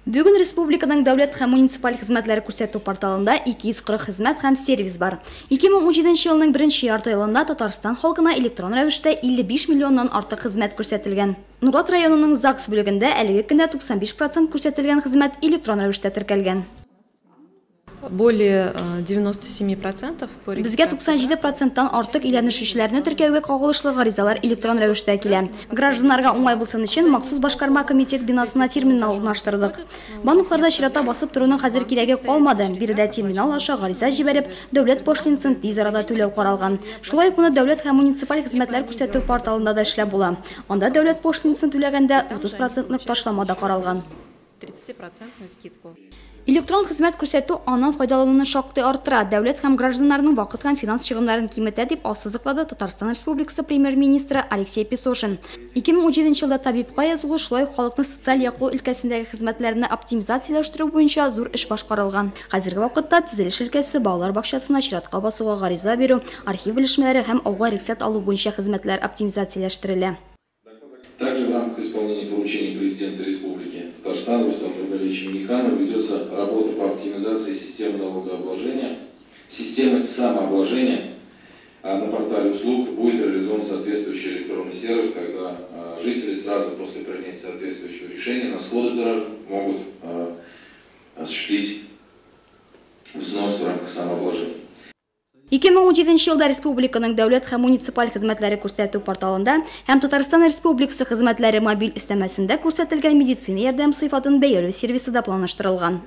Бүген республиканың дәүләт һәм муниципаль хезмәтләре күрсәтү порталында 240 хезмәт һәм сервис бар. 2017 елның 1 ярты елында Татарстан халкына электрон рәвештә 55 миллионнан артык хезмәт күрсәтелгән. Нурлат районының ЗАГС бүлегендә әлеге көндә 95% күрсәтелгән хезмәт электрон рәвештә теркәлгән. Более 97% Безгә 97%-тан артык ияләнешүчеләрне теркәүгә кагылышлы гаризалар электрон рәвештә килә. Гражданнарга уңай булсын өчен махсус башкарма комитет бинасына терминал урнаштырдык. Банкларда чирата басып торуның хәзер кирәге калмады. Биредә терминал аша гариза җибәреп, дәүләт пошлинасын тиз арада түләү каралган. Шулай ук моны дәүләт һәм муниципаль хезмәтләр күрсәтү порталында да эшләп була. Анда дәүләт пошлинасын түләгәндә 30% ташлама да каралган. 30% скидку. Электрон хезмәт күрсәтү аннан файдалануны шактый арттыра, дәүләт һәм гражданнарның вакыт һәм финанс чыгымнарын киметә дип ассызыклады Татарстан Республикасы премьер-министры Алексей Песошин. 2017 елда табибка язылу, шулай ук халыкны социаль яклау өлкәсендәге хезмәтләрне оптимизацияләштерү буенча зур эш башкарылган. Хәзерге вакытта төзелеш өлкәсе балалар бакчасына чиратка басуга гариза бирү, архив белешмәләре һәм ауга рөхсәт алу буенча хезмәтләр оптимизацияләштерелә. Также в рамках исполнения поручений президента Республики Татарстана Рустама Фаргалевича Минниханова ведется работа по оптимизации системы налогообложения, системы самообложения. На портале услуг будет реализован соответствующий электронный сервис, когда жители сразу после принятия соответствующего решения на сходах граждан могут осуществить взнос в рамках самообложения. 2017 елда республиканың дәүләт һәм муниципаль хезмәтләре күрсәтү порталында һәм Татарстан Республикасы хезмәтләре мобиль өстәмәсендә күрсәтелгән медицина ярдәм сыйфатын бәяләү сервисы да планлаштырылган.